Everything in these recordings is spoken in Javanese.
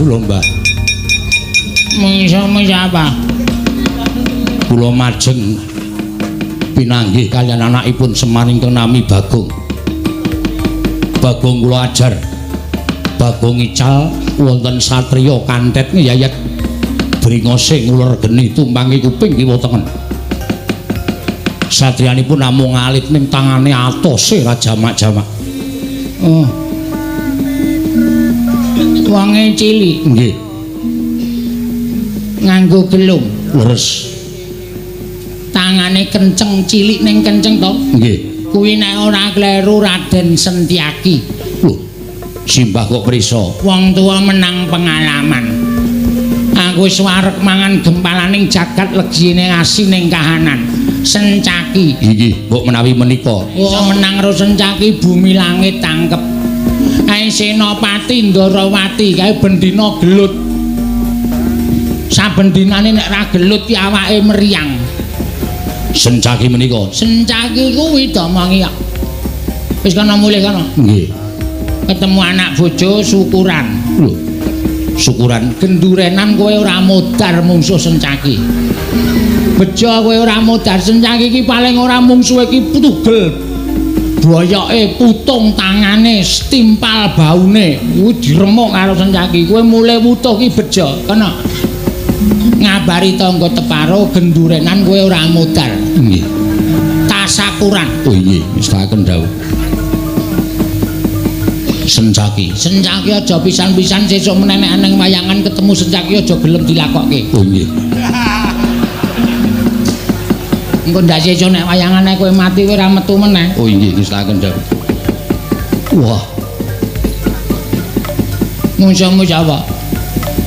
kula Mbah. Mungsa apa? Kula majeng pinanggih kaliyan anakipun Semar ingkang nami Bagong. Bagong kula ajar. Bagong ical wonten satriya kantet ngiyayat bringose nguler geni tumpangi kuping kiwa tengen. Satriyanipun namung ngalit ning tangane atose rajamak-jamak. Oh. Wonge cilik. Nggih. Nganggo gelung. Leres. Tangane kenceng cilik ning kenceng to? Nggih. Kuwi nek ora kleru Raden Sentyaki. Lho. Simbah kok prisa? Wong tua menang pengalaman. Aku wis wareg mangan gempalaning jagat legjine asining kahanan. Sencaki. Nggih, mbok menawi menika. Iso menang karo Sencaki bumi langit tangkep. Kae Senopati Ndarawati kae bendina gelut. Saben dinane nek ra gelut ki awake meriang. Sencaki menika. Sencaki kuwi domongi kok. Wis kana mulih kana. Nggih. Ketemu anak bojo syukuran. Lho. Syukuran gendurenan kowe ora modar mungsuh Sencaki. Bejo kowe ora modar Sencaki iki paling ora mungsuhe iki tugel. Boyoke putung tangane stimpal baune kuwi diremuk karo Sencaki. Kowe mulih wutuh ki bejo. Kena. Ngabari tangga teparo gendurenan kowe ora modar. Nggih. Tasakuran. Oh nggih, wis taken dawuh. Sencaki aja pisan-pisan sesuk meneh nek nang wayangan ketemu Sencaki aja gelem dilakokke. Oh nggih. Engko ndak sesuk nek wayangane kowe mati kowe ora metu meneh. Oh nggih, wis taken dawuh. Wah. Mungsa apa?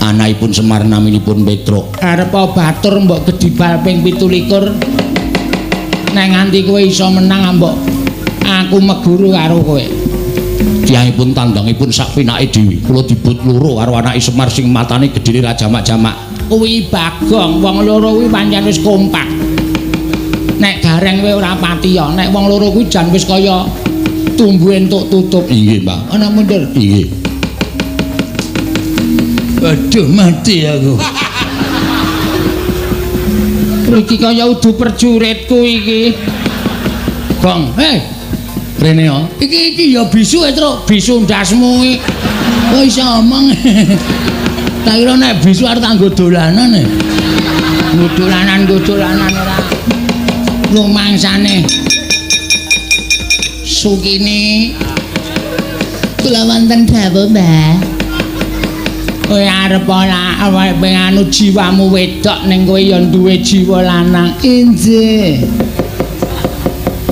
Anakipun Semar naminipun Petruk. Arep batur mbok gedibal ping 17. Nek nganti kowe iso menang mbok aku meguru karo kowe. Tiyangipun tandangipun sak pinake dhewe. Kula dibut loro karo anake Semar sing matane gedhene rajamak-jamak. Kuwi Bagong, wong loro kuwi pancen wis kompak. Nek gareng kowe ora patiya, nek wong loro kuwi jan wis kaya tumbuh entuk tutup. Nggih, Mbah. Ana mundur. Nggih. Aduh mati aku. Iki kaya udu perjuritku iki. Gong, rene yo. Iki ya bisu Truk, bisu ndasmu iki. Kok iso omong. Tak kira nek bisu arep nggo dolanan e. Dolanan ora. Rumangsane. Sukini. Kula wonten dawuh, Mbah. Kowe arep ora awake anu jiwamu wedok ning kowe ya duwe jiwa lanang. Inje.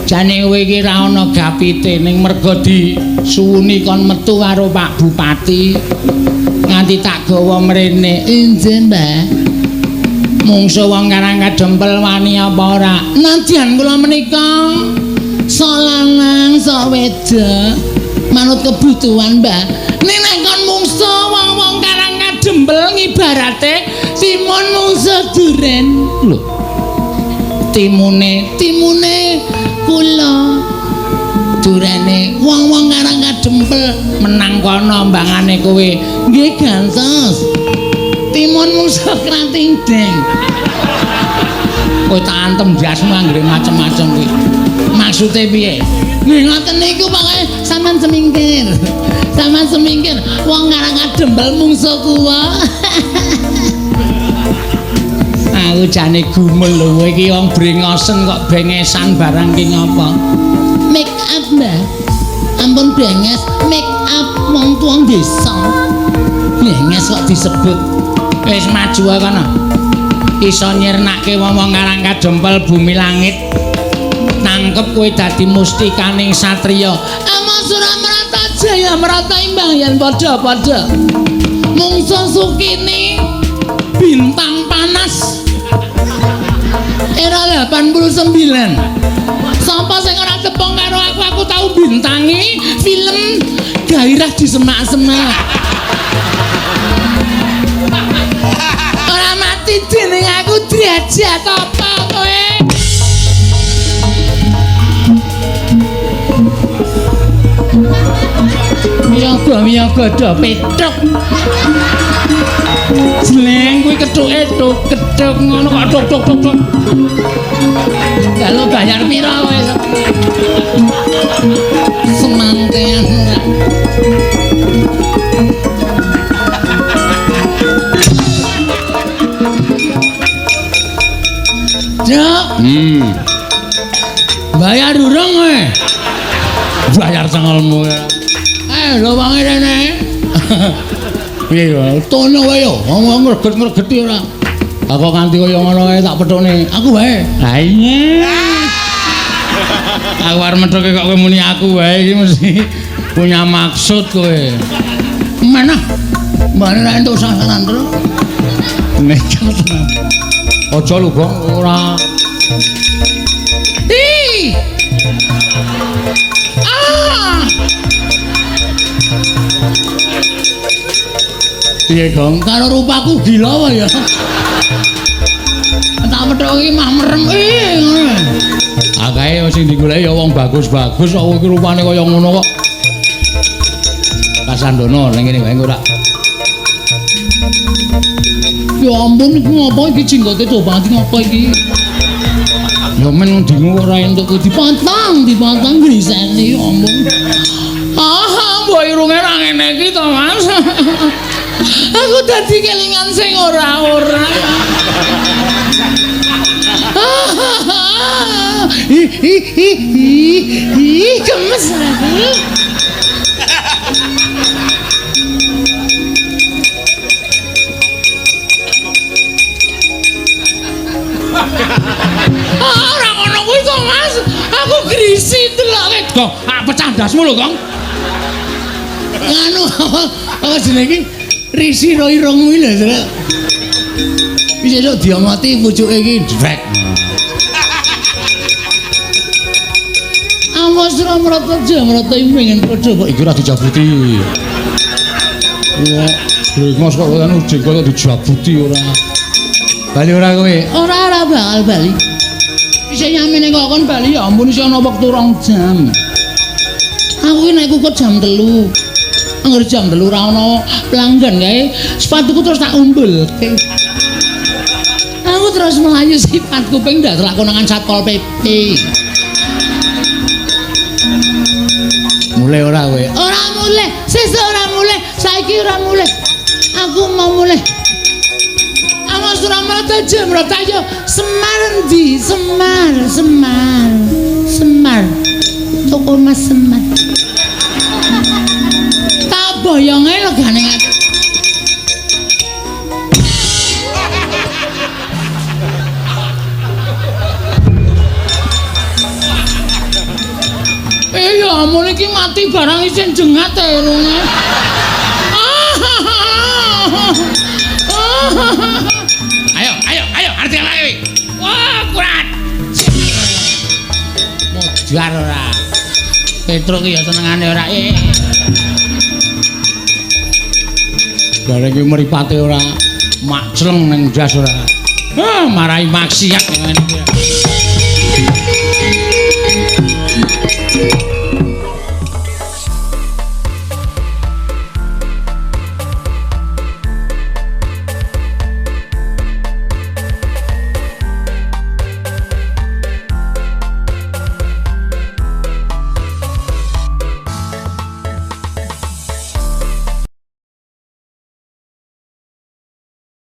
Jane kowe iki ra ana gapite ning mergo disuwuni kon metu karo Pak Bupati. Nganti tak gawa mrene. Inje, Mbah. Mungsuh wong Karang Kadempel wani apa ora? Nadyan kula menika sok lanang sok wedok manut kebutuhan, Mbah. Ning nek kon mungsuh wong-wong Karang Kadempel ngibarate timun mungsuh duren. Lho. Timune kula. Durene wong-wong Karang Kadempel menang kono mbangane kowe. Nggih gantos. Timun mungsuh krating deng. Kowe tak antem jasmu anggere macem-macem kuwi. Maksude piye? Nggih ngoten niku pokoke sampean semingkir. Sampean semingkir wong Karang Kadempel mungsuh kuwa. Aku jane gumul lho kowe iki wong brengosen kok bengesan barang ki ngopo? Make up, Mbah. Ampun benges, make up wong tuwa desa. Benges kok disebut. Wis maju ae kana. Iso nyirnake wong-wong Karang Kadempel bumi langit. Nangkep kowe dadi mustikaning satriya. Ama Suramarata Jaya Marata imbang yen padha-padha. Mungsuh Sukini bintang panas. Era 89. Sapa sing ora tepung karo aku tau bintangi film Gairah di Semak-semak. Ora mati dening aku diajak apa kowe? Ya Bamiya Gada petuk. Jleng kuwi kethuke tuk ketuk ngono kok tuk tuk tuk tuk. Kalau bayar pira kowe? Semantean ora. Cuk. Bayar durung kowe. Bayar cengelmu. Lho wangi rene. Piye yo? Tono wae yo. Ngomong ngreget-ngregeti ora. Aku nganti kaya ngono kae tak pethukne. Aku wae. Ha iya. Aku arep methuke kok kowe muni aku wae iki mesti punya maksud kowe. Mana? Mbane nek entuk sasaran terus. Nekat. Aja lho, Bang, ora. Ih. Piye, Gong? Karo rupaku gila wae ya. Tak methuk iki mah merem ngono. Akae sing digoleki ya wong bagus-bagus kok iki rupane kaya ngono kok. Kasandono ning kene wae ora. Ya ampun iku ngopo iki jenggote tobat ngopo iki? Ya men dingu ora entuk dipantang griseni ya ampun. Mbok irunge ra ngene iki to, Mas. Aku dadi kelingan sing ora-ora. Gemes lagi. Ora ngono kuwi to, Mas. Aku grisi deloke. Kok pecah ndasmu lho, Kong. Nganu apa jenenge iki? Risi ro irungmu iki lho. Wis esuk diomoti pucuke iki drek. Awas ora mrata jamrata pengen padha kok iki ora dijabuti. Ya, Mas kok anu jengkol kok dijabuti ora. Bali ora kowe? Ora bakal bali. Isih nyamene kok kon bali ya ampun isih ana wektu 2 jam. Aku iki nek kok jam 3. Angger jam 3 ora ana pelanggan kae, sepatuku terus tak umbulke. Aku terus melayu sifatku ping ndak lakonan Satpol PP. Mulai ora kowe? Ora mulai, sesuk ora mulai, saiki ora mulai. Aku mau mulai. Awas ora mrata jamrata yo Semar endi? Semar. Toko Mas Semar. Tak boyonge legane ati. Ya ampun iki mati barang isin jengat e runge. Ayo arti apa iki? Wah, kurat. Mojar ora. Petruk iki ya senengane ora. Gara iki mripate ora mak celeng ning ndas ora. Marahi maksiat ngene iki.